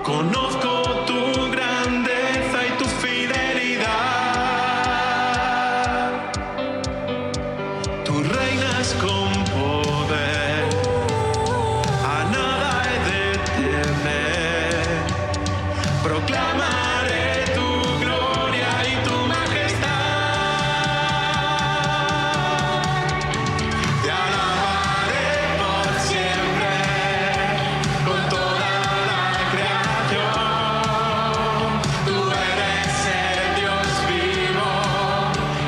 Conozco tu grandeza y tu fidelidad. Tú reinas con poder, a nada he de temer. Proclamaré tu gloria y tu majestad. Te alabaré por siempre con toda la creación. Tú eres el Dios vivo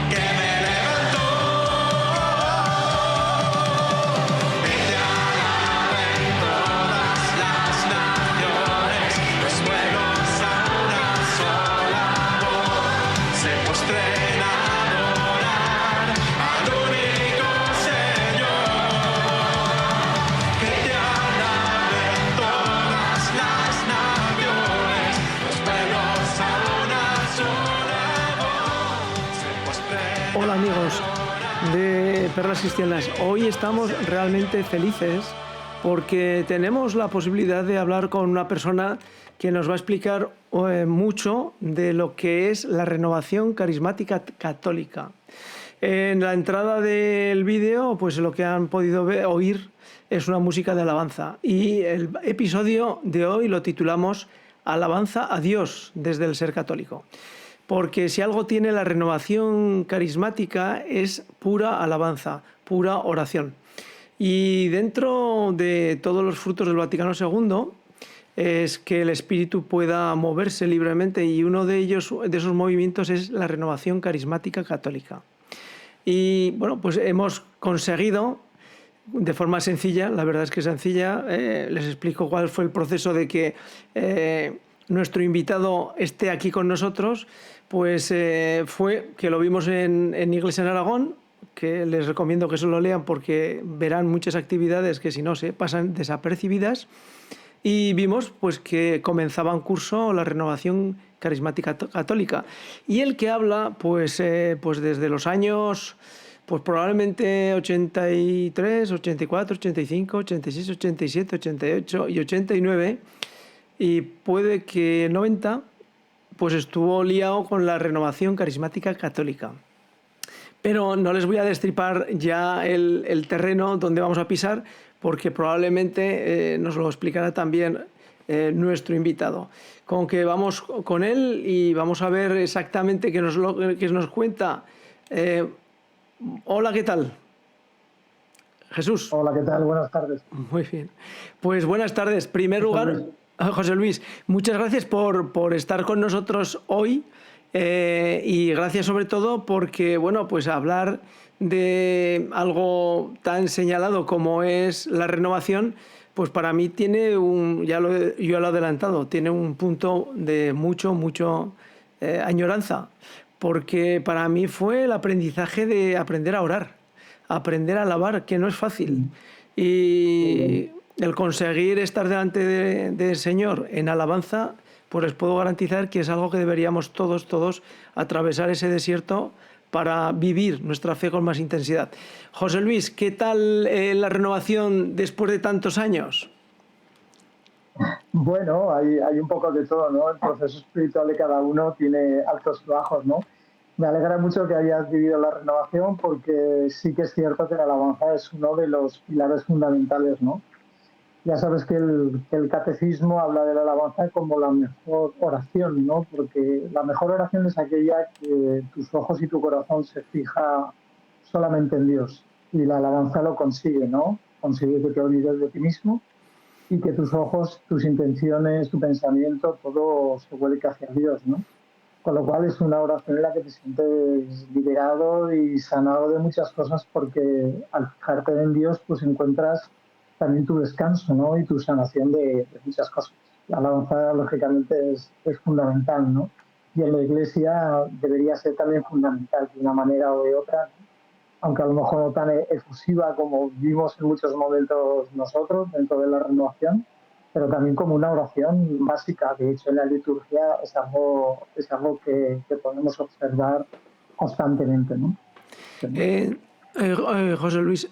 que me levantó. Y te alaben todas las naciones. Los pueblos a una sola voz se postren a adorar al único Señor. Que te alaben todas las naciones. Los pueblos a una sola voz se postren. Hola amigos de Perlas Cristianas, hoy estamos realmente felices porque tenemos la posibilidad de hablar con una persona que nos va a explicar mucho de lo que es la renovación carismática católica. En la entrada del vídeo, pues lo que han podido oír es una música de alabanza y el episodio de hoy lo titulamos Alabanza a Dios desde el ser católico. Porque si algo tiene la renovación carismática es pura alabanza, pura oración. Y dentro de todos los frutos del Vaticano II es que el espíritu pueda moverse libremente y uno de ellos, de esos movimientos, es la renovación carismática católica. Y bueno, pues hemos conseguido de forma sencilla, la verdad es que sencilla, les explico cuál fue el proceso de que nuestro invitado esté aquí con nosotros. Pues fue que lo vimos en Iglesia en Aragón, que les recomiendo que se lo lean porque verán muchas actividades que si no se pasan desapercibidas. Y vimos pues que comenzaba un curso la renovación carismática católica. Y el que habla pues desde los años pues probablemente 83, 84, 85, 86, 87, 88 y 89 y puede que 90 pues estuvo liado con la renovación carismática católica. Pero no les voy a destripar ya el terreno donde vamos a pisar, porque probablemente nos lo explicará también nuestro invitado. Con que vamos con él y vamos a ver exactamente qué nos cuenta. Hola, ¿qué tal? Jesús. Hola, ¿qué tal? Buenas tardes. Muy bien. Pues buenas tardes. En primer lugar, José Luis, muchas gracias por estar con nosotros hoy y gracias sobre todo porque, bueno, pues hablar de algo tan señalado como es la renovación, pues para mí tiene yo lo he adelantado, tiene un punto de mucho añoranza, porque para mí fue el aprendizaje de aprender a orar, aprender a alabar, que no es fácil. Y el conseguir estar delante del Señor en alabanza, pues les puedo garantizar que es algo que deberíamos todos atravesar ese desierto para vivir nuestra fe con más intensidad. José Luis, ¿qué tal la renovación después de tantos años? Bueno, hay un poco de todo, ¿no? El proceso espiritual de cada uno tiene altos y bajos, ¿no? Me alegra mucho que hayas vivido la renovación porque sí que es cierto que la alabanza es uno de los pilares fundamentales, ¿no? Ya sabes que el catecismo habla de la alabanza como la mejor oración, ¿no? Porque la mejor oración es aquella que tus ojos y tu corazón se fija solamente en Dios. Y la alabanza lo consigue, ¿no? Consigue que te olvides de ti mismo y que tus ojos, tus intenciones, tu pensamiento, todo se vuelque hacia Dios, ¿no? Con lo cual es una oración en la que te sientes liberado y sanado de muchas cosas porque al fijarte en Dios pues encuentras también tu descanso, ¿no? Y tu sanación de muchas cosas. La alabanza lógicamente es fundamental, ¿no? Y en la Iglesia debería ser también fundamental de una manera o de otra, ¿no? Aunque a lo mejor no tan efusiva como vimos en muchos momentos nosotros dentro de la renovación, pero también como una oración básica. De hecho, en la liturgia es algo que podemos observar constantemente, ¿no? José Luis,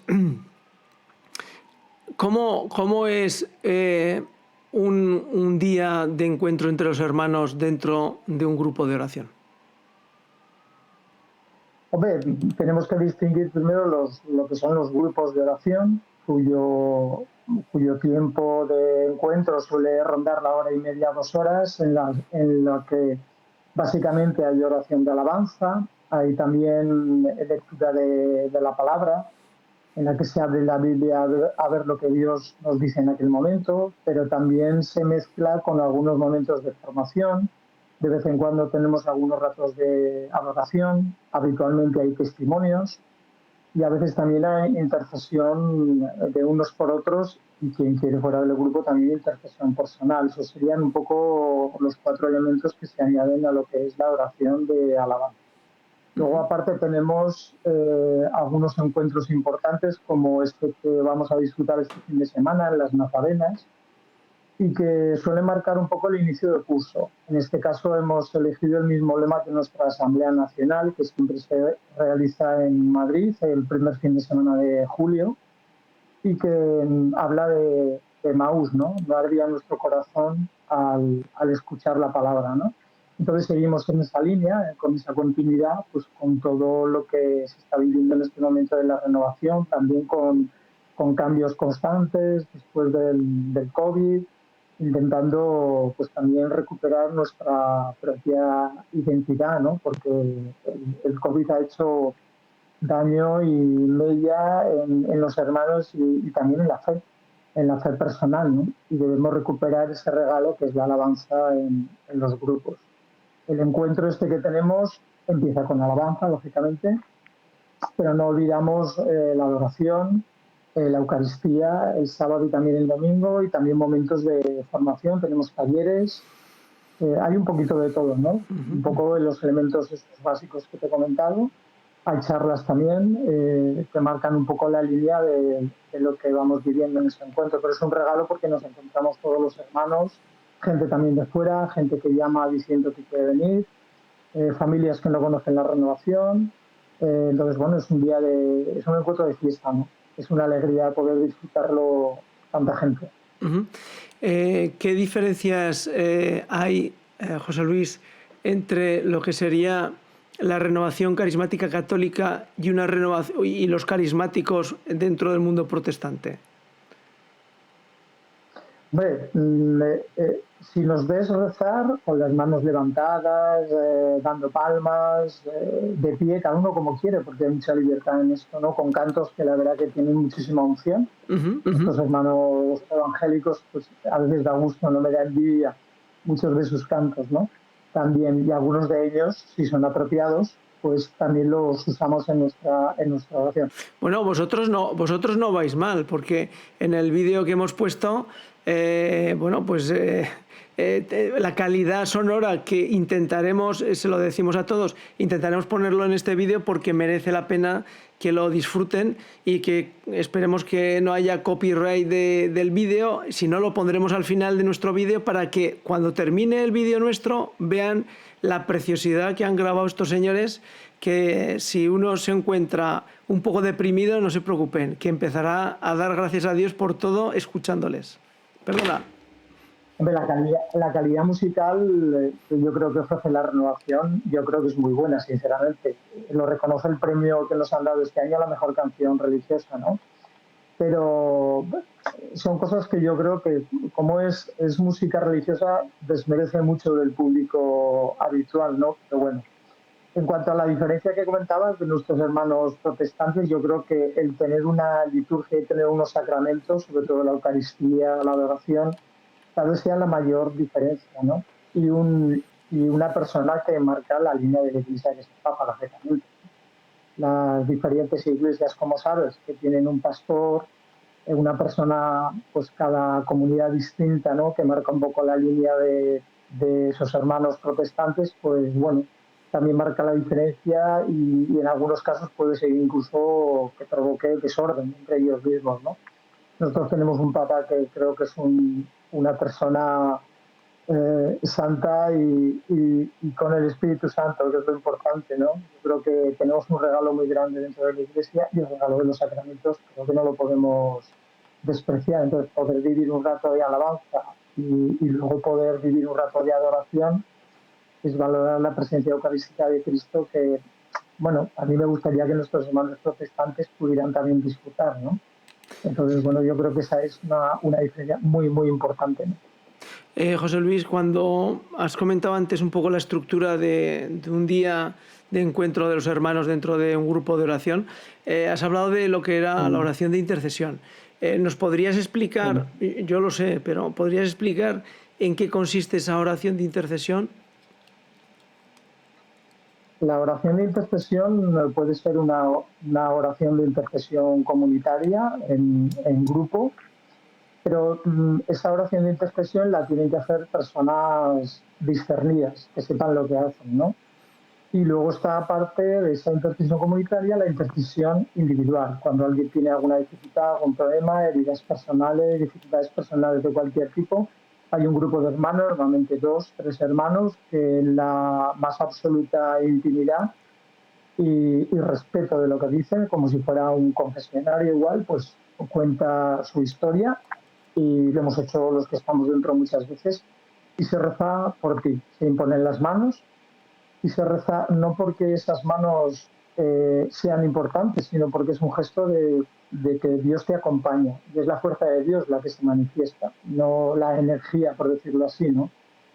¿cómo es un día de encuentro entre los hermanos dentro de un grupo de oración? Hombre, tenemos que distinguir primero lo que son los grupos de oración, cuyo tiempo de encuentro suele rondar la hora y media, 2 horas, en la que básicamente hay oración de alabanza, hay también lectura de la palabra, en la que se abre la Biblia a ver lo que Dios nos dice en aquel momento, pero también se mezcla con algunos momentos de formación. De vez en cuando tenemos algunos ratos de adoración, habitualmente hay testimonios y a veces también hay intercesión de unos por otros y quien quiere fuera del grupo también intercesión personal. Esos serían un poco los 4 elementos que se añaden a lo que es la oración de alabanza. Luego, aparte, tenemos algunos encuentros importantes, como este que vamos a disfrutar este fin de semana en las Nazarenas, y que suele marcar un poco el inicio del curso. En este caso, hemos elegido el mismo lema que nuestra Asamblea Nacional, que siempre se realiza en Madrid, el primer fin de semana de julio, y que habla de Maús, ¿no? No ardía nuestro corazón al escuchar la palabra, ¿no? Entonces seguimos en esa línea, con esa continuidad, pues con todo lo que se está viviendo en este momento de la renovación, también con cambios constantes después del COVID, intentando pues también recuperar nuestra propia identidad, ¿no? Porque el COVID ha hecho daño y mella en los hermanos y también en la fe personal, ¿no? Y debemos recuperar ese regalo que es la alabanza en los grupos. El encuentro este que tenemos empieza con alabanza, lógicamente, pero no olvidamos la adoración, la Eucaristía, el sábado y también el domingo, y también momentos de formación, tenemos talleres, hay un poquito de todo, ¿no? Un poco de los elementos estos básicos que te he comentado. Hay charlas también que marcan un poco la línea de lo que vamos viviendo en este encuentro, pero es un regalo porque nos encontramos todos los hermanos, gente también de fuera, gente que llama diciendo que quiere venir, familias que no conocen la renovación. Entonces, bueno, es un encuentro de fiesta, ¿no? Es una alegría poder disfrutarlo tanta gente. ¿Qué diferencias hay, José Luis, entre lo que sería la renovación carismática católica y una renovación y los carismáticos dentro del mundo protestante? Hombre, si nos ves rezar con las manos levantadas, dando palmas, de pie, cada uno como quiere, porque hay mucha libertad en esto, ¿no? Con cantos que la verdad que tienen muchísima unción. Estos hermanos evangélicos, pues a veces da gusto, no me da envidia muchos de sus cantos, ¿no? También, y algunos de ellos, si son apropiados, pues también los usamos en nuestra oración. Bueno, vosotros no vais mal, porque en el vídeo que hemos puesto, la calidad sonora que intentaremos, se lo decimos a todos, intentaremos ponerlo en este vídeo porque merece la pena que lo disfruten y que esperemos que no haya copyright del vídeo. Si no, lo pondremos al final de nuestro vídeo para que cuando termine el vídeo nuestro vean la preciosidad que han grabado estos señores, que si uno se encuentra un poco deprimido, no se preocupen, que empezará a dar gracias a Dios por todo escuchándoles. Perdona. Hombre, la calidad musical que yo creo que ofrece la renovación, yo creo que es muy buena, sinceramente. Lo reconoce el premio que nos han dado este año a la mejor canción religiosa, ¿no? Pero son cosas que yo creo que, como es música religiosa, desmerece mucho del público habitual, ¿no? Pero bueno, en cuanto a la diferencia que comentabas de nuestros hermanos protestantes, yo creo que el tener una liturgia y tener unos sacramentos, sobre todo la Eucaristía, la adoración, tal vez sea la mayor diferencia, ¿no? Y una persona que marca la línea de la Iglesia, que es el Papa, lógicamente. Las diferentes iglesias, como sabes, que tienen un pastor, una persona, pues cada comunidad distinta, ¿no? Que marca un poco la línea de esos hermanos protestantes, pues bueno, también marca la diferencia y en algunos casos puede ser incluso que provoque desorden entre ellos mismos, ¿no? Nosotros tenemos un papa que creo que es una persona santa y con el Espíritu Santo, que es lo importante, ¿no? Yo creo que tenemos un regalo muy grande dentro de la Iglesia y el regalo de los sacramentos creo que no lo podemos despreciar. Entonces, poder vivir un rato de alabanza y luego poder vivir un rato de adoración es valorar la presencia eucarística de Cristo que, bueno, a mí me gustaría que nuestros hermanos protestantes pudieran también disfrutar, ¿no? Entonces, bueno, yo creo que esa es una diferencia muy, muy importante, ¿no? José Luis, cuando has comentado antes un poco la estructura de un día de encuentro de los hermanos dentro de un grupo de oración, has hablado de lo que era la oración de intercesión. ¿Nos podrías explicar, yo lo sé, pero podrías explicar en qué consiste esa oración de intercesión? La oración de intercesión puede ser una oración de intercesión comunitaria en grupo, pero esa oración de intercesión la tienen que hacer personas discernidas, que sepan lo que hacen, ¿no? Y luego está, aparte de esa intercesión comunitaria, la intercesión individual, cuando alguien tiene alguna dificultad, algún problema, heridas personales, dificultades personales de cualquier tipo. Hay un grupo de hermanos, normalmente 2, 3 hermanos, que en la más absoluta intimidad y respeto de lo que dicen, como si fuera un confesionario igual, pues cuenta su historia, y lo hemos hecho los que estamos dentro muchas veces, y se reza por ti. Se imponen las manos y se reza no porque esas manos sean importantes, sino porque es un gesto de que Dios te acompaña, y es la fuerza de Dios la que se manifiesta, no la energía, por decirlo así, ¿no?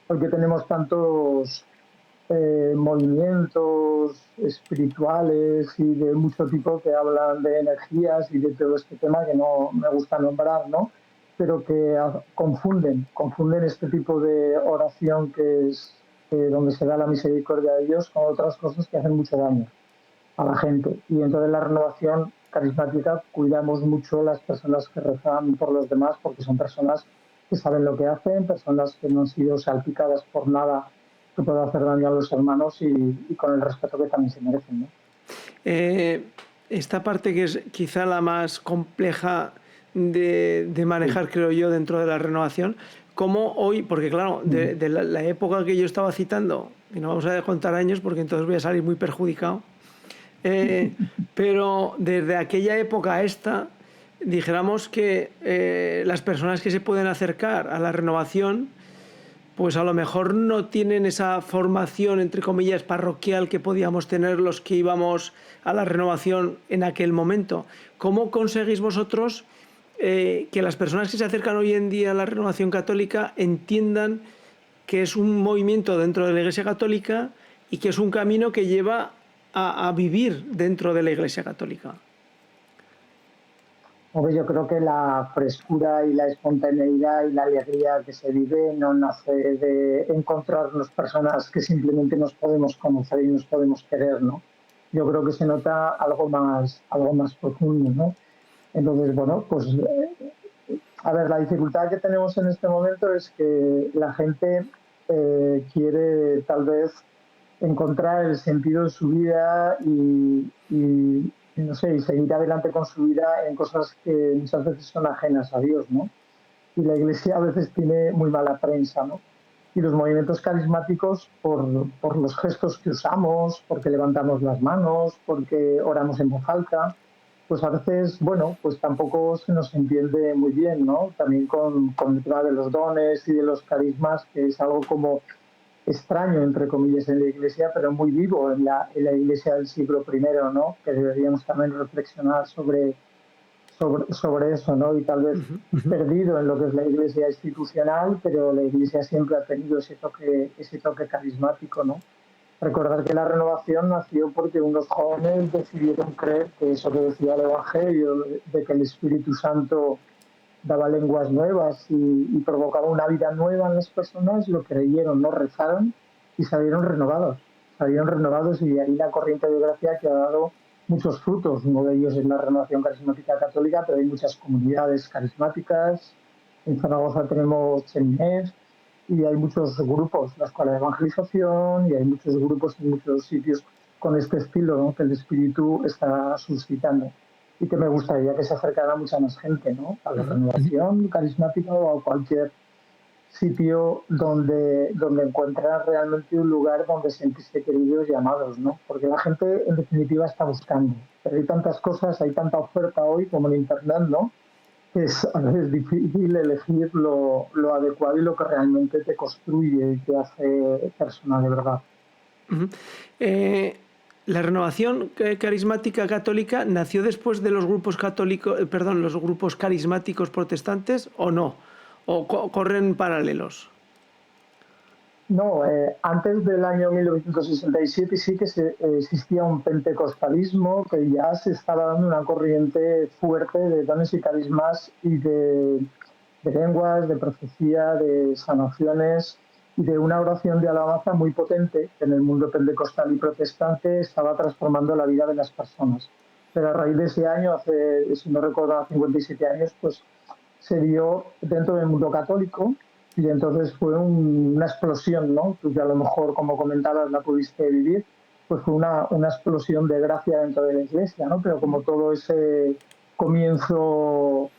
Porque tenemos tantos movimientos espirituales y de mucho tipo que hablan de energías y de todo este tema que no me gusta nombrar, ¿no? Pero que confunden este tipo de oración que es donde se da la misericordia de Dios con otras cosas que hacen mucho daño a la gente. Y entonces la renovación carismática cuidamos mucho las personas que rezan por los demás, porque son personas que saben lo que hacen, personas que no han sido salpicadas por nada que pueda hacer daño a los hermanos y con el respeto que también se merecen, ¿no? Eh, Esta parte que es quizá la más compleja de manejar, Sí. creo yo, dentro de la renovación, como hoy, porque claro, de la época que yo estaba citando, y no vamos a contar años porque entonces voy a salir muy perjudicado, pero desde aquella época a esta, dijéramos que las personas que se pueden acercar a la renovación, pues a lo mejor no tienen esa formación, entre comillas, parroquial que podíamos tener los que íbamos a la renovación en aquel momento. ¿Cómo conseguís vosotros que las personas que se acercan hoy en día a la renovación católica entiendan que es un movimiento dentro de la Iglesia Católica y que es un camino que lleva a vivir dentro de la Iglesia Católica? Yo creo que la frescura y la espontaneidad y la alegría que se vive no nace de encontrarnos personas que simplemente nos podemos conocer y nos podemos querer, ¿no? Yo creo que se nota algo más profundo, ¿no? Entonces, bueno, pues a ver, la dificultad que tenemos en este momento es que la gente quiere tal vez encontrar el sentido de su vida y no sé, y seguir adelante con su vida en cosas que muchas veces son ajenas a Dios, ¿no? Y la Iglesia a veces tiene muy mala prensa, ¿no? Y los movimientos carismáticos, por los gestos que usamos, porque levantamos las manos, porque oramos en voz alta, pues a veces, bueno, pues tampoco se nos entiende muy bien, ¿no? También con el tema de los dones y de los carismas, que es algo como extraño, entre comillas, en la Iglesia, pero muy vivo en la Iglesia del siglo I, ¿no? Que deberíamos también reflexionar sobre eso, ¿no? Y tal vez perdido en lo que es la Iglesia institucional, pero la Iglesia siempre ha tenido ese toque carismático, ¿no? Recordar que la renovación nació porque unos jóvenes decidieron creer que eso que decía el Evangelio, de que el Espíritu Santo daba lenguas nuevas y provocaba una vida nueva en las personas, lo creyeron, no rezaron y salieron renovados y de ahí la corriente de gracia que ha dado muchos frutos. Uno de ellos es la renovación carismática católica, pero hay muchas comunidades carismáticas. En Zaragoza tenemos Cheminés y hay muchos grupos, la escuela de evangelización, y hay muchos grupos en muchos sitios con este estilo, ¿no? Que el Espíritu está suscitando y que me gustaría que se acercara mucha más gente, ¿no? A la renovación carismática o a cualquier sitio donde encuentran realmente un lugar donde sentirse queridos y amados, ¿no? Porque la gente en definitiva está buscando. Pero hay tantas cosas, hay tanta oferta hoy como en internet, ¿no? es a veces difícil elegir lo adecuado y lo que realmente te construye y te hace persona de verdad. Ujú. La renovación carismática católica nació después de los grupos católicos, perdón, los grupos carismáticos protestantes o no, o corren paralelos. No, antes del año 1967 sí que existía un pentecostalismo que ya se estaba dando una corriente fuerte de dones y carismas y de lenguas, de profecía, de sanaciones y de una oración de alabanza muy potente que en el mundo pentecostal y protestante estaba transformando la vida de las personas. Pero a raíz de ese año, hace, si no recuerdo, 57 años, pues se dio dentro del mundo católico y entonces fue una explosión, ¿no? Tú que a lo mejor, como comentabas, la pudiste vivir, pues fue una explosión de gracia dentro de la iglesia, ¿no? Pero como todo ese comienzo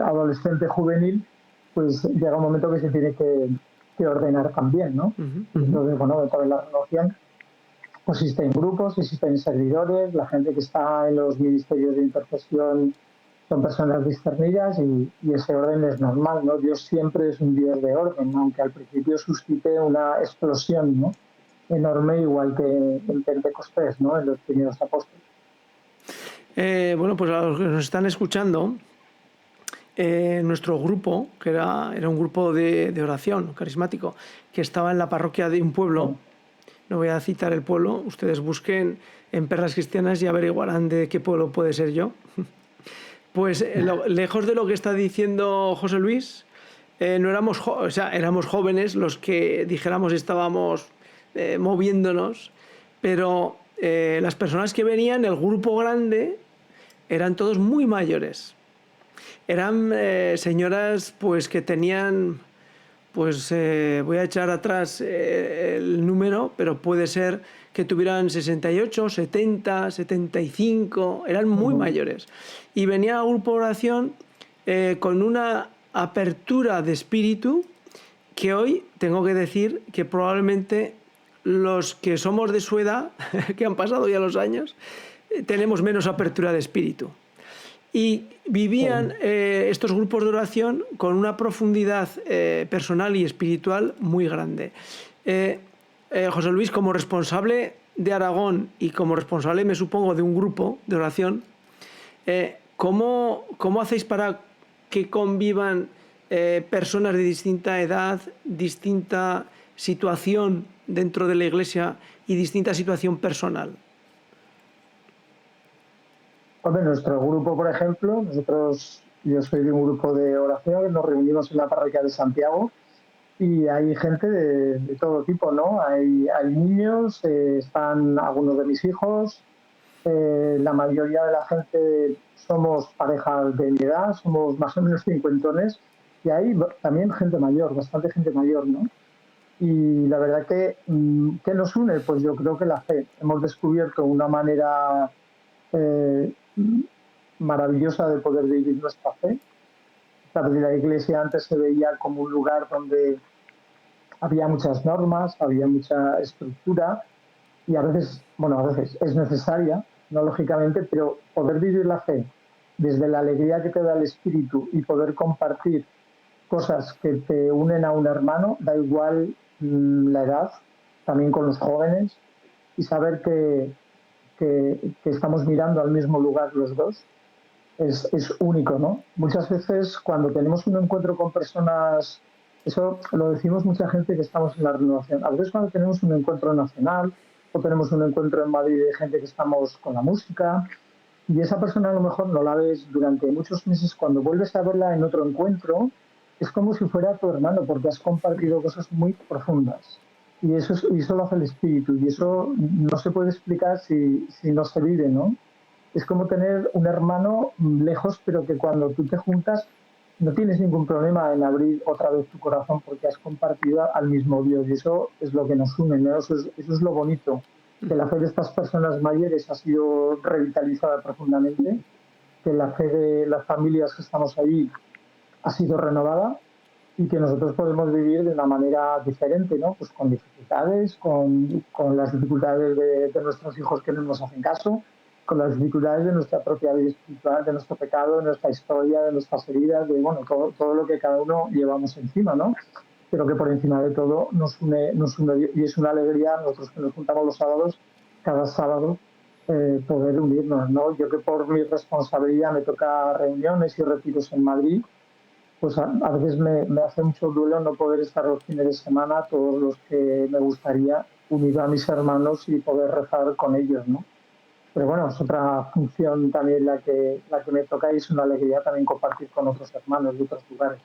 adolescente juvenil, pues llega un momento que se tiene que ordenar también, ¿no? Entonces, bueno, dentro de la renovación pues existen grupos, existen servidores, la gente que está en los ministerios de intercesión son personas discernidas y ese orden es normal, ¿no? Dios siempre es un Dios de orden, ¿no? Aunque al principio suscite una explosión, ¿no? Enorme, igual que en Pentecostés, ¿no? En los primeros apóstoles. Bueno, pues a los que nos están escuchando, nuestro grupo, que era un grupo de oración carismático, que estaba en la parroquia de un pueblo, no voy a citar el pueblo, ustedes busquen en Perlas Cristianas y averiguarán de qué pueblo puede ser yo. Pues lejos de lo que está diciendo José Luis, no éramos, o sea, éramos jóvenes los que dijéramos estábamos moviéndonos, pero las personas que venían, el grupo grande, eran todos muy mayores. Eran señoras pues que tenían, pues voy a echar atrás el número, pero puede ser que tuvieran 68, 70, 75, eran muy mayores. Y venía al grupo de oración con una apertura de espíritu que hoy tengo que decir que probablemente los que somos de su edad, que han pasado ya los años, tenemos menos apertura de espíritu. Y vivían estos grupos de oración con una profundidad personal y espiritual muy grande. José Luis, como responsable de Aragón y como responsable, me supongo, de un grupo de oración, ¿cómo hacéis para que convivan personas de distinta edad, distinta situación dentro de la iglesia y distinta situación personal? Hombre, nuestro grupo, por ejemplo, yo soy de un grupo de oración, nos reunimos en la parroquia de Santiago y hay gente de todo tipo, ¿no? Hay niños, están algunos de mis hijos, la mayoría de la gente somos parejas de mi edad, somos más o menos cincuentones y hay también gente mayor, bastante gente mayor, ¿no? Y la verdad que, ¿qué nos une? Pues yo creo que la fe. Hemos descubierto una manera eh, maravillosa de poder vivir nuestra fe. La iglesia antes se veía como un lugar donde había muchas normas, había mucha estructura y a veces es necesaria, no lógicamente, pero poder vivir la fe desde la alegría que te da el espíritu y poder compartir cosas que te unen a un hermano, da igual la edad, también con los jóvenes, y saber que estamos mirando al mismo lugar los dos, es único, ¿no? Muchas veces cuando tenemos un encuentro con personas, eso lo decimos mucha gente que estamos en la renovación, a veces cuando tenemos un encuentro nacional o tenemos un encuentro en Madrid de gente que estamos con la música y esa persona a lo mejor no la ves durante muchos meses, cuando vuelves a verla en otro encuentro, es como si fuera tu hermano porque has compartido cosas muy profundas. Y eso lo hace el espíritu y eso no se puede explicar si no se vive, ¿no? Es como tener un hermano lejos, pero que cuando tú te juntas no tienes ningún problema en abrir otra vez tu corazón porque has compartido al mismo Dios y eso es lo que nos une, ¿no? Eso es lo bonito, que la fe de estas personas mayores ha sido revitalizada profundamente, que la fe de las familias que estamos ahí ha sido renovada y que nosotros podemos vivir de una manera diferente, ¿no? Pues con dificultades, con las dificultades de nuestros hijos que no nos hacen caso, con las dificultades de nuestra propia vida espiritual, de nuestro pecado, de nuestra historia, de nuestras heridas, de bueno, todo lo que cada uno llevamos encima, ¿no? Pero que por encima de todo nos une y es una alegría nosotros que nos juntamos los sábados, cada sábado, poder unirnos, ¿no? Yo que por mi responsabilidad me toca reuniones y retiros en Madrid, pues a veces me hace mucho duelo no poder estar los fines de semana todos los que me gustaría unir a mis hermanos y poder rezar con ellos, ¿no? Pero bueno, es otra función también la que me toca y es una alegría también compartir con otros hermanos de otros lugares.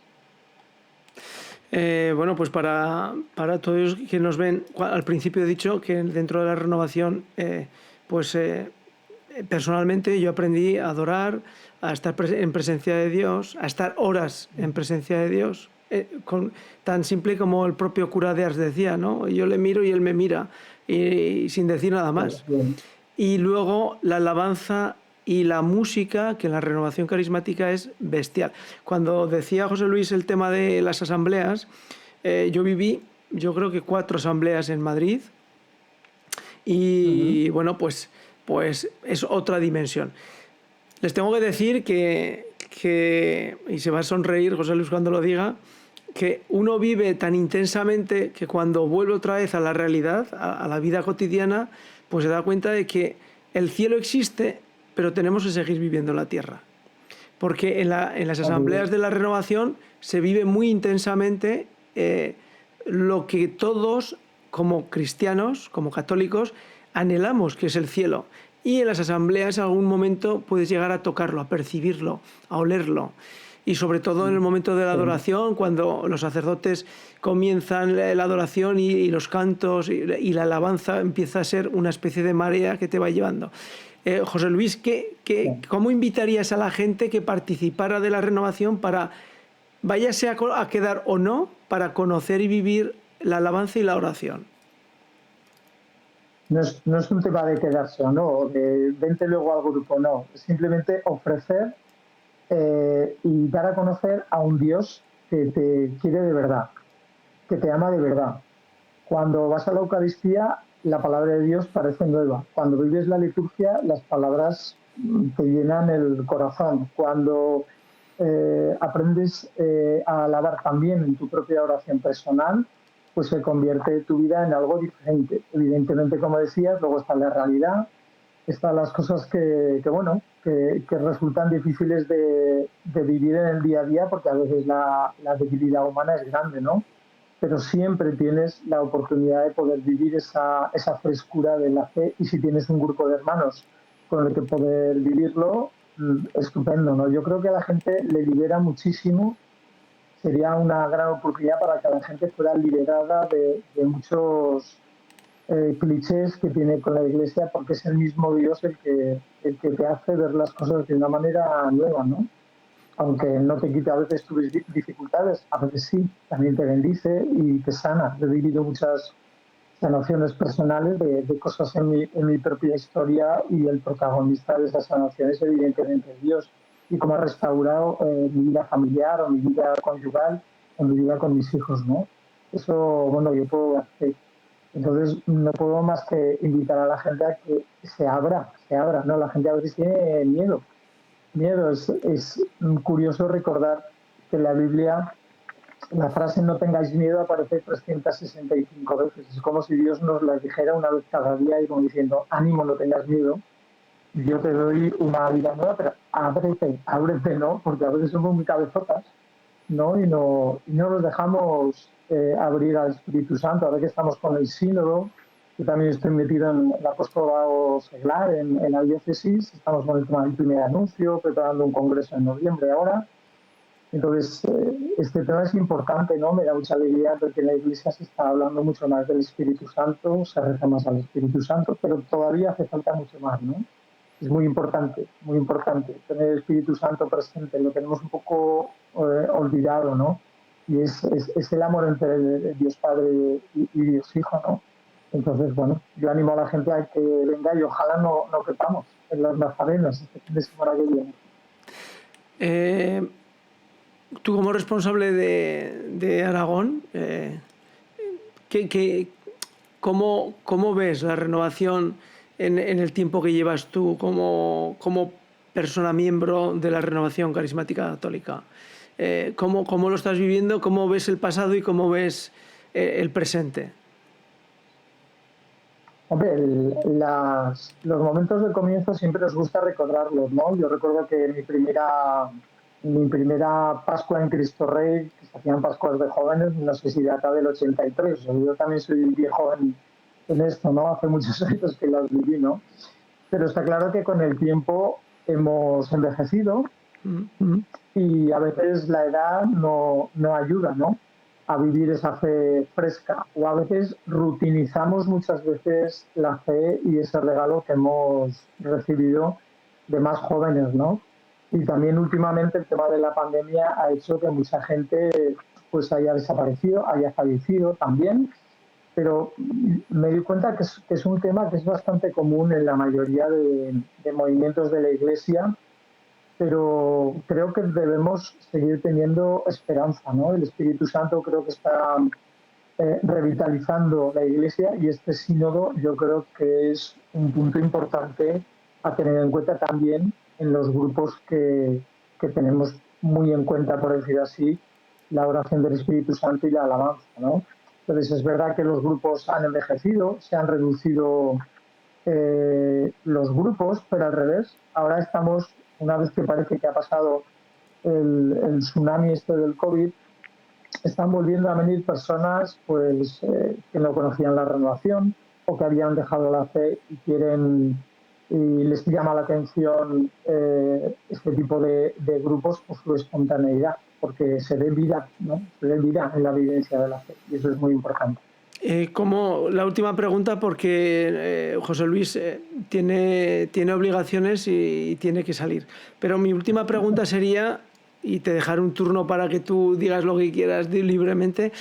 Bueno, pues para todos que nos ven, al principio he dicho que dentro de la renovación, personalmente yo aprendí a adorar, a estar en presencia de Dios, a estar horas en presencia de Dios, tan simple como el propio cura de Ars decía, ¿no? Yo le miro y él me mira, y sin decir nada más. Bien. Y luego la alabanza y la música, que en la renovación carismática es bestial. Cuando decía José Luis el tema de las asambleas, yo viví, yo creo que 4 asambleas en Madrid, y bueno, pues es otra dimensión. Les tengo que decir que, y se va a sonreír José Luis cuando lo diga, que uno vive tan intensamente que cuando vuelve otra vez a la realidad, a la vida cotidiana, pues se da cuenta de que el cielo existe, pero tenemos que seguir viviendo en la tierra. Porque en las asambleas de la renovación se vive muy intensamente lo que todos, como cristianos, como católicos, anhelamos, que es el cielo. Y en las asambleas en algún momento puedes llegar a tocarlo, a percibirlo, a olerlo. Y sobre todo en el momento de la adoración, cuando los sacerdotes comienzan la adoración y los cantos y la alabanza empieza a ser una especie de marea que te va llevando. José Luis, ¿cómo invitarías a la gente que participara de la renovación para, váyase a quedar o no, para conocer y vivir la alabanza y la oración? No es un tema de quedarse o no, de vente luego al grupo, no. Es simplemente ofrecer y dar a conocer a un Dios que te quiere de verdad, que te ama de verdad. Cuando vas a la Eucaristía, la palabra de Dios parece nueva. Cuando vives la liturgia, las palabras te llenan el corazón. Cuando aprendes a alabar también en tu propia oración personal, pues se convierte tu vida en algo diferente. Evidentemente, como decías, luego está la realidad, están las cosas que resultan difíciles de vivir en el día a día, porque a veces la debilidad humana es grande, ¿no? Pero siempre tienes la oportunidad de poder vivir esa frescura de la fe, y si tienes un grupo de hermanos con el que poder vivirlo, estupendo, ¿no? Yo creo que a la gente le libera muchísimo, sería una gran oportunidad para que la gente fuera liberada de muchos clichés que tiene con la Iglesia, porque es el mismo Dios el que te hace ver las cosas de una manera nueva, ¿no? Aunque no te quite a veces tus dificultades, a veces sí, también te bendice y te sana. He vivido muchas sanaciones personales de cosas en mi propia historia, y el protagonista de esas sanaciones evidentemente es Dios, y cómo ha restaurado mi vida familiar o mi vida conyugal o mi vida con mis hijos, ¿no? Eso, bueno, yo puedo hacer. Entonces, no puedo más que invitar a la gente a que se abra, ¿no? La gente a veces tiene miedo. Es curioso recordar que en la Biblia la frase "no tengáis miedo" aparece 365 veces. Es como si Dios nos la dijera una vez cada día, y como diciendo, ánimo, no tengas miedo, yo te doy una vida nueva, pero ábrete, ¿no? Porque a veces somos muy cabezotas, ¿no? Y no nos dejamos abrir al Espíritu Santo. Ahora que estamos con el sínodo, yo también estoy metido en el apostolado seglar, en la diócesis, estamos con el tema del primer anuncio, preparando un congreso en noviembre ahora. Entonces, este tema es importante, ¿no? Me da mucha alegría porque en la Iglesia se está hablando mucho más del Espíritu Santo, se reza más al Espíritu Santo, pero todavía hace falta mucho más, ¿no? Es muy importante tener el Espíritu Santo presente. Lo tenemos un poco olvidado, ¿no? Y es el amor entre Dios Padre y Dios Hijo, ¿no? Entonces, bueno, yo animo a la gente a que venga, y ojalá no quepamos en las Nazarenas este fin de semana que viene. Tú, como responsable de Aragón, ¿cómo ves la renovación en el tiempo que llevas tú como persona miembro de la Renovación Carismática Católica? ¿Cómo lo estás viviendo? ¿Cómo ves el pasado y cómo ves el presente? Hombre, los momentos de comienzo siempre nos gusta recordarlos, ¿no? Yo recuerdo que mi primera Pascua en Cristo Rey, que se hacían Pascuas de jóvenes, no sé si data del 83, o sea, yo también soy viejo en esto, ¿no? Hace muchos años que las viví, ¿no? Pero está claro que con el tiempo hemos envejecido y a veces la edad no ayuda, ¿no? A vivir esa fe fresca. O a veces rutinizamos muchas veces la fe y ese regalo que hemos recibido de más jóvenes, ¿no? Y también últimamente el tema de la pandemia ha hecho que mucha gente pues haya desaparecido, haya fallecido también, pero me di cuenta que es un tema que es bastante común en la mayoría de movimientos de la Iglesia, pero creo que debemos seguir teniendo esperanza, ¿no? El Espíritu Santo creo que está revitalizando la Iglesia y este sínodo yo creo que es un punto importante a tener en cuenta también en los grupos que tenemos muy en cuenta, por decir así, la oración del Espíritu Santo y la alabanza, ¿no? Entonces es verdad que los grupos han envejecido, se han reducido los grupos, pero al revés, ahora estamos, una vez que parece que ha pasado el tsunami este del COVID, están volviendo a venir personas pues que no conocían la renovación o que habían dejado la fe y quieren y les llama la atención este tipo de grupos por su espontaneidad, porque se ve vida, ¿no? Se ve vida en la vivencia de la fe y eso es muy importante. Como la última pregunta, porque José Luis tiene obligaciones y tiene que salir. Pero mi última pregunta sería, y te dejaré un turno para que tú digas lo que quieras libremente,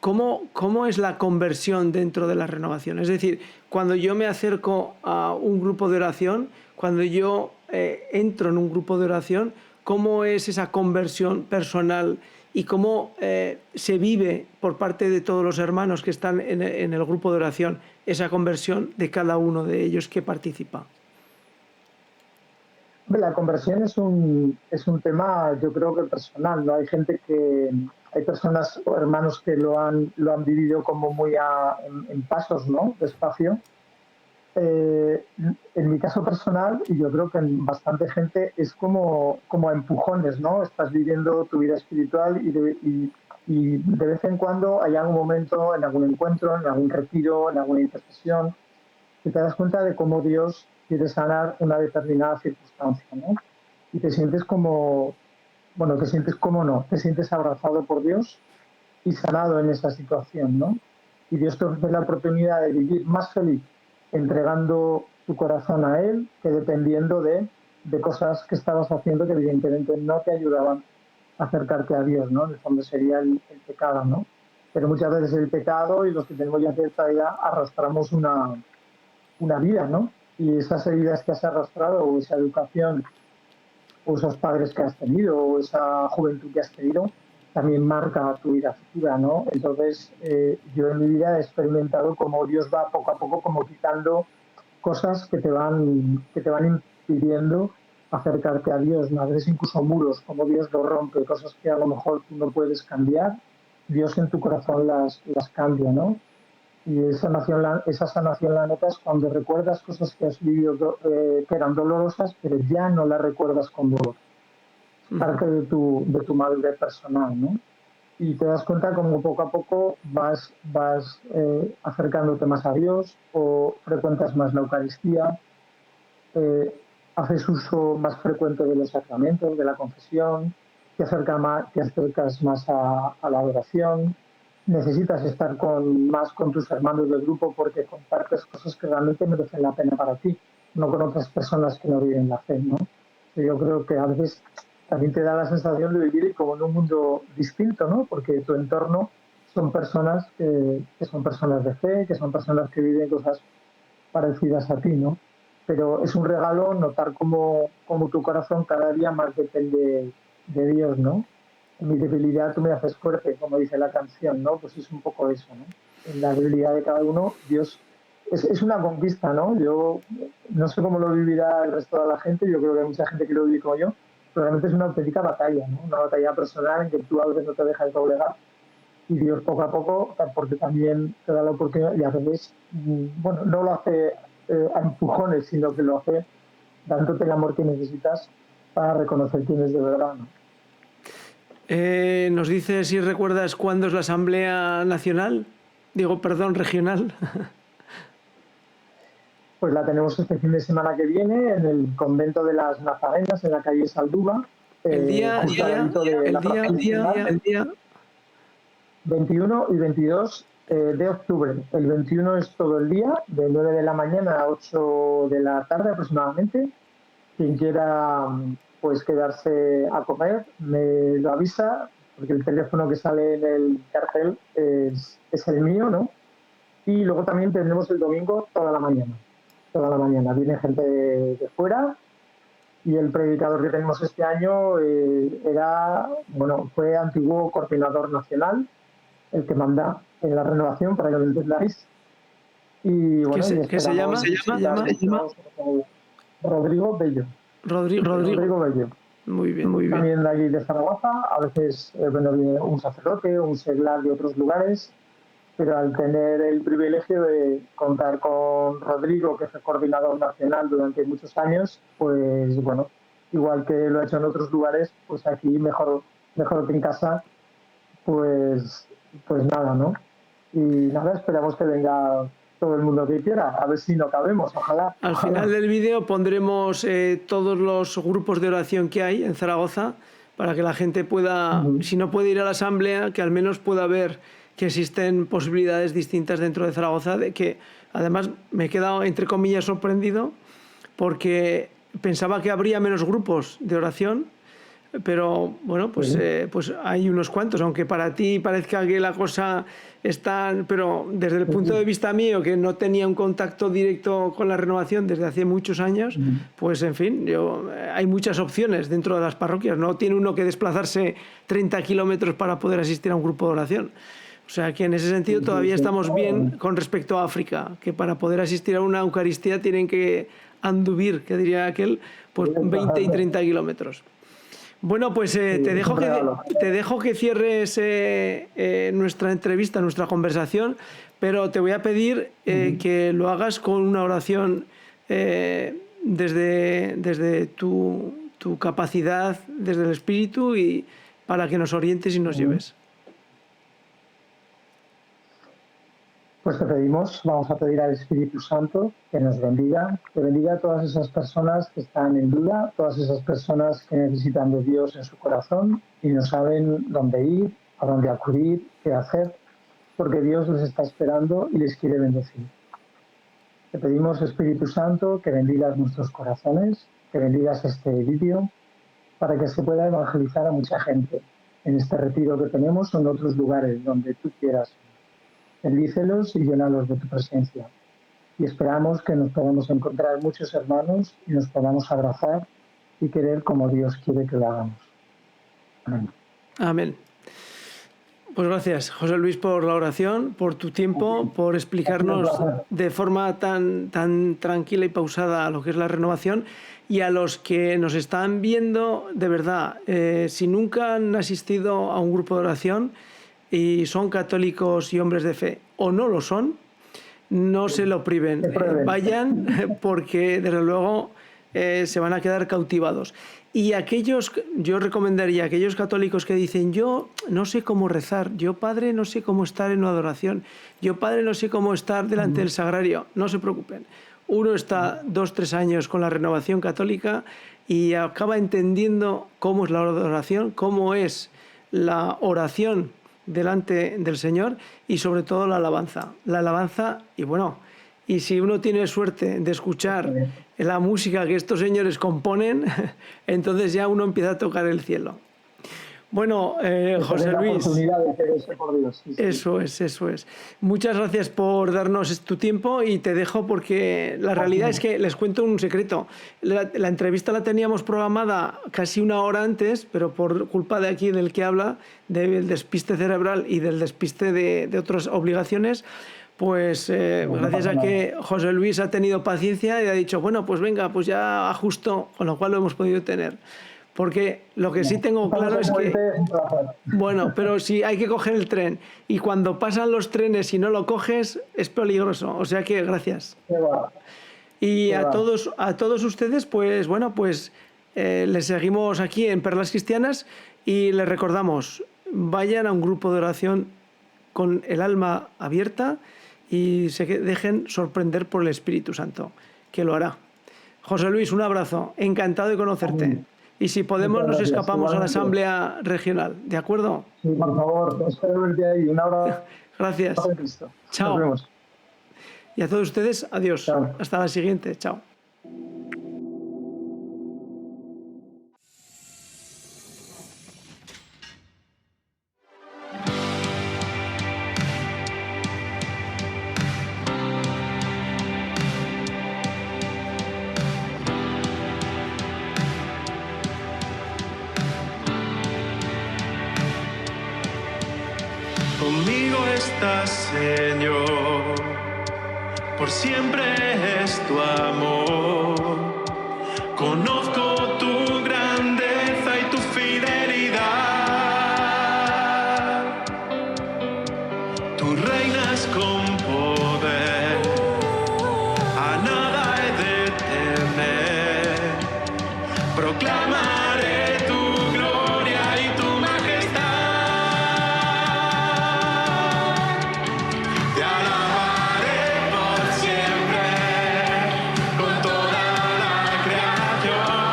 ¿cómo es la conversión dentro de la renovación? Es decir, cuando yo me acerco a un grupo de oración, cuando yo entro en un grupo de oración, ¿cómo es esa conversión personal y cómo se vive por parte de todos los hermanos que están en el grupo de oración esa conversión de cada uno de ellos que participa? La conversión es un tema, yo creo que personal, ¿no? Hay personas o hermanos que lo han vivido como muy en pasos, ¿no? Despacio. En mi caso personal, y yo creo que en bastante gente, es como a empujones, ¿no? Estás viviendo tu vida espiritual y de vez en cuando hay algún momento, en algún encuentro, en algún retiro, en alguna intercesión, que te das cuenta de cómo Dios quiere sanar una determinada circunstancia, ¿no? Y te sientes no, te sientes abrazado por Dios y sanado en esa situación, ¿no? Y Dios te ofrece la oportunidad de vivir más feliz entregando tu corazón a Él que dependiendo de cosas que estabas haciendo que evidentemente no te ayudaban a acercarte a Dios, ¿no? En el fondo sería el pecado, ¿no? Pero muchas veces el pecado y los que tenemos ya cierta edad arrastramos una vida, ¿no? Y esas heridas que has arrastrado, o esa educación, o esos padres que has tenido, o esa juventud que has tenido, también marca tu vida futura, ¿no? Entonces, yo en mi vida he experimentado cómo Dios va poco a poco como quitando cosas que te van impidiendo acercarte a Dios, ¿no? A veces incluso muros, como Dios los rompe, cosas que a lo mejor tú no puedes cambiar, Dios en tu corazón las cambia, ¿no? Y esa sanación la notas cuando recuerdas cosas que has vivido que eran dolorosas, pero ya no las recuerdas con dolor. Es parte de tu madurez personal, ¿no? Y te das cuenta como poco a poco vas acercándote más a Dios o frecuentas más la Eucaristía, eh, haces uso más frecuente de los sacramentos, de la confesión, te acercas más a la adoración, necesitas estar más con tus hermanos del grupo porque compartes cosas que realmente merecen la pena para ti, no con otras personas que no viven la fe, ¿no? Yo creo que a veces también te da la sensación de vivir como en un mundo distinto, ¿no? Porque tu entorno son personas que son personas de fe, que son personas que viven cosas parecidas a ti, ¿no? Pero es un regalo notar cómo tu corazón cada día más depende de Dios, ¿no? En mi debilidad tú me haces fuerte, como dice la canción, ¿no? Pues es un poco eso, ¿no? En la debilidad de cada uno, Dios es una conquista, ¿no? Yo no sé cómo lo vivirá el resto de la gente, yo creo que hay mucha gente que lo vive como yo, pero realmente es una auténtica batalla, ¿no? Una batalla personal en que tú a veces no te dejas doblegar y Dios poco a poco, porque también te da la oportunidad y a veces, bueno, no lo hace a empujones, sino que lo hace dándote el amor que necesitas para reconocer quién es de verdad, ¿no? Nos dice si recuerdas cuándo es la Asamblea Nacional, digo, perdón, regional. Pues la tenemos este fin de semana que viene en el convento de las Nazarenas, en la calle Salduba, El día, justo al ladito de la Plaza Nacional. el día. 21 y 22 de octubre. El 21 es todo el día, de 9 de la mañana a 8 de la tarde aproximadamente. Quien quiera pues quedarse a comer me lo avisa, porque el teléfono que sale en el cartel es el mío, ¿no? Y luego también tendremos el domingo toda la mañana. Toda la mañana. Viene gente de fuera y el predicador que tenemos este año fue antiguo coordinador nacional, el que manda en la renovación, para que lo entendáis. Y bueno, ¿Qué se llama? Rodrigo Bello. Rodrigo Bello. Muy bien, muy bien. También de allí de Zaragoza, a veces viene un sacerdote o un seglar de otros lugares, pero al tener el privilegio de contar con Rodrigo, que fue coordinador nacional durante muchos años, pues bueno, igual que lo ha hecho en otros lugares, pues aquí mejor que en casa, pues nada, ¿no? Y nada, esperamos que venga todo el mundo que quiera, a ver si no cabemos, ojalá. Al final del vídeo pondremos todos los grupos de oración que hay en Zaragoza para que la gente pueda, si no puede ir a la asamblea, que al menos pueda ver que existen posibilidades distintas dentro de Zaragoza, de que además me he quedado entre comillas sorprendido porque pensaba que habría menos grupos de oración, pero bueno, pues hay unos cuantos, aunque para ti parezca que la cosa está, pero desde el punto de vista mío, que no tenía un contacto directo con la renovación desde hace muchos años, pues en fin, hay muchas opciones dentro de las parroquias, no tiene uno que desplazarse 30 kilómetros para poder asistir a un grupo de oración. O sea que en ese sentido todavía estamos bien con respecto a África, que para poder asistir a una Eucaristía tienen que anduvir, que diría aquel, pues 20 y 30 kilómetros. Bueno, pues te dejo que cierres nuestra entrevista, nuestra conversación, pero te voy a pedir que lo hagas con una oración desde tu capacidad, desde el Espíritu, y para que nos orientes y nos lleves. Pues te pedimos, vamos a pedir al Espíritu Santo que nos bendiga, que bendiga a todas esas personas que están en duda, todas esas personas que necesitan de Dios en su corazón y no saben dónde ir, a dónde acudir, qué hacer, porque Dios les está esperando y les quiere bendecir. Te pedimos, Espíritu Santo, que bendigas nuestros corazones, que bendigas este vídeo, para que se pueda evangelizar a mucha gente en este retiro que tenemos o en otros lugares donde tú quieras. Bendícelos y llénalos de tu presencia. Y esperamos que nos podamos encontrar muchos hermanos y nos podamos abrazar y querer como Dios quiere que lo hagamos. Amén. Amén. Pues gracias, José Luis, por la oración, por tu tiempo, por explicarnos de forma tan tranquila y pausada lo que es la renovación. Y a los que nos están viendo, de verdad, si nunca han asistido a un grupo de oración y son católicos y hombres de fe, o no lo son, no se lo priven. Vayan, porque desde luego se van a quedar cautivados. Y yo recomendaría a aquellos católicos que dicen: yo no sé cómo rezar, yo padre no sé cómo estar en una adoración, yo padre no sé cómo estar delante del sagrario. No se preocupen. Uno está 2-3 años con la renovación católica y acaba entendiendo cómo es la adoración, cómo es la oración delante del Señor y sobre todo la alabanza. La alabanza, y bueno, y si uno tiene suerte de escuchar la música que estos señores componen, entonces ya uno empieza a tocar el cielo. Bueno, José Luis, eso es. Muchas gracias por darnos tu tiempo y te dejo porque la realidad es que les cuento un secreto. La entrevista la teníamos programada casi una hora antes, pero por culpa de aquí del que habla, del despiste cerebral y del despiste de otras obligaciones, pues No gracias pasa a que José Luis ha tenido paciencia y ha dicho, bueno, pues venga, pues ya ajusto, con lo cual lo hemos podido tener. Porque lo que sí tengo claro es que, un placer. bueno, pero si hay que coger el tren y cuando pasan los trenes y no lo coges, es peligroso. O sea que gracias. Qué va. Y Qué va. a todos ustedes, pues bueno, pues les seguimos aquí en Perlas Cristianas y les recordamos, vayan a un grupo de oración con el alma abierta y se dejen sorprender por el Espíritu Santo, que lo hará. José Luis, un abrazo, encantado de conocerte. Amén. Y si podemos, Muchas nos gracias. escapamos a la Igualmente. Asamblea Regional, ¿de acuerdo? Sí, por favor, espero verte ahí. Un abrazo Gracias. en Cristo. Chao. Nos vemos. Y a todos ustedes, adiós. Chao. Hasta la siguiente. Chao. Conmigo estás, Señor, por siempre es tu amor. Conozco tu grandeza y tu fidelidad. Tú reinas con poder, a nada he de temer. Proclamaré tu gloria y tu majestad. Te alabaré por siempre con toda la creación.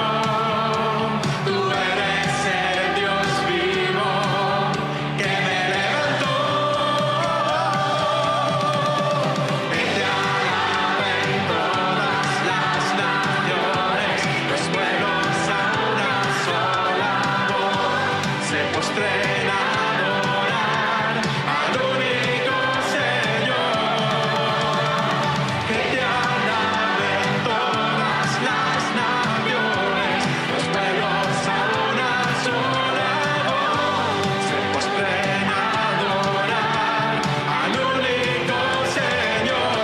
Tú eres el Dios vivo que me levantó. Que te alaben todas las naciones, los pueblos a una sola voz se postren a adorar al único Señor. Que te alaben todas las naciones, los pueblos a una sola voz se postren a adorar al único Señor.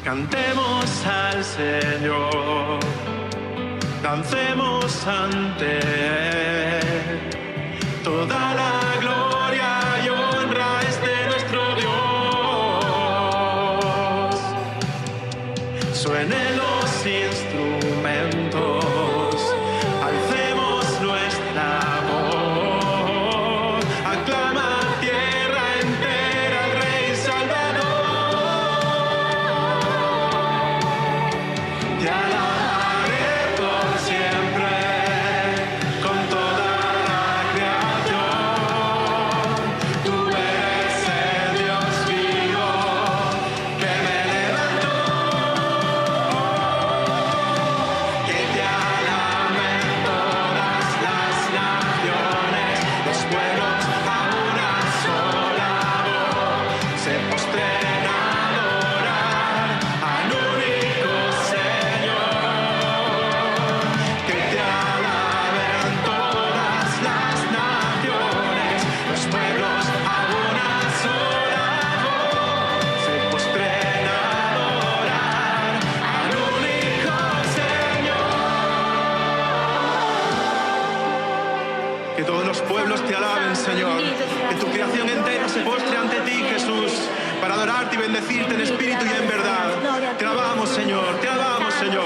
Cantemos al Señor, dancemos ante Él. Toda la gloria y honra es de nuestro Dios. Suenen los instrumentos, alcemos nuestra voz. Aclama tierra entera al Rey Salvador. Te alabaré por siempre con toda la creación. Tú eres el Dios vivo que me levantó. Que te alaben todas las naciones, los pueblos a una sola voz se postren a adorar al único Señor. Que te alaben todas las naciones, los pueblos a una sola voz se postren a adorar al único Señor. Que todos los pueblos te alaben, Señor. Que tu creación entera se postre ante ti, Jesús, para adorarte y bendecirte en espíritu y en verdad. Te alabamos, Señor. Te alabamos, Señor.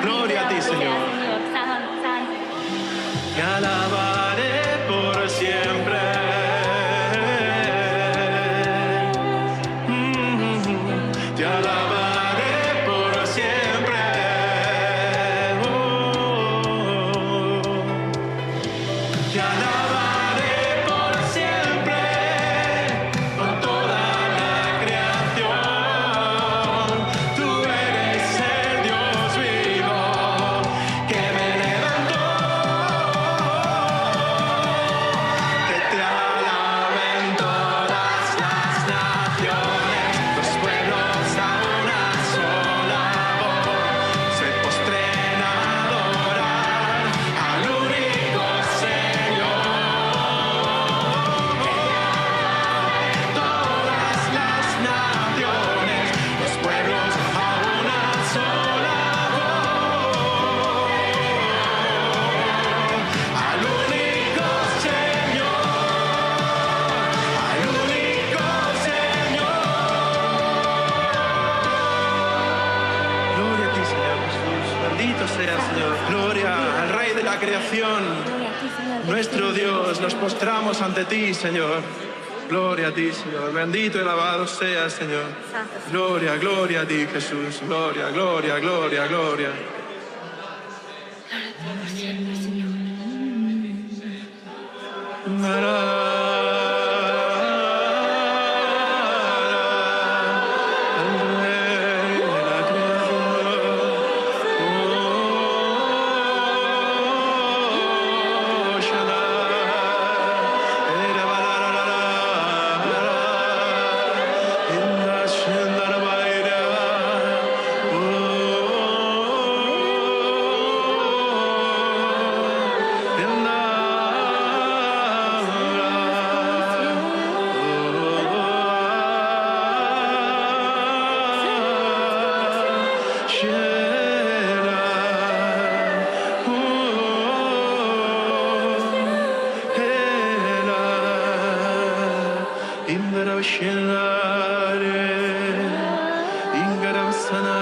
Gloria a ti, Señor. Te alabaré por siempre. Te alabaré por siempre. Te alabaré por siempre con toda la creación. Tú eres el Dios vivo que me levantó. Que te alaben todas las naciones, los pueblos a una la creación. Nuestro Dios, nos postramos ante ti, Señor. Gloria a ti, Señor. Bendito y alabado seas, Señor. Gloria, gloria a ti, Jesús. Gloria, gloria, gloria, gloria. Sana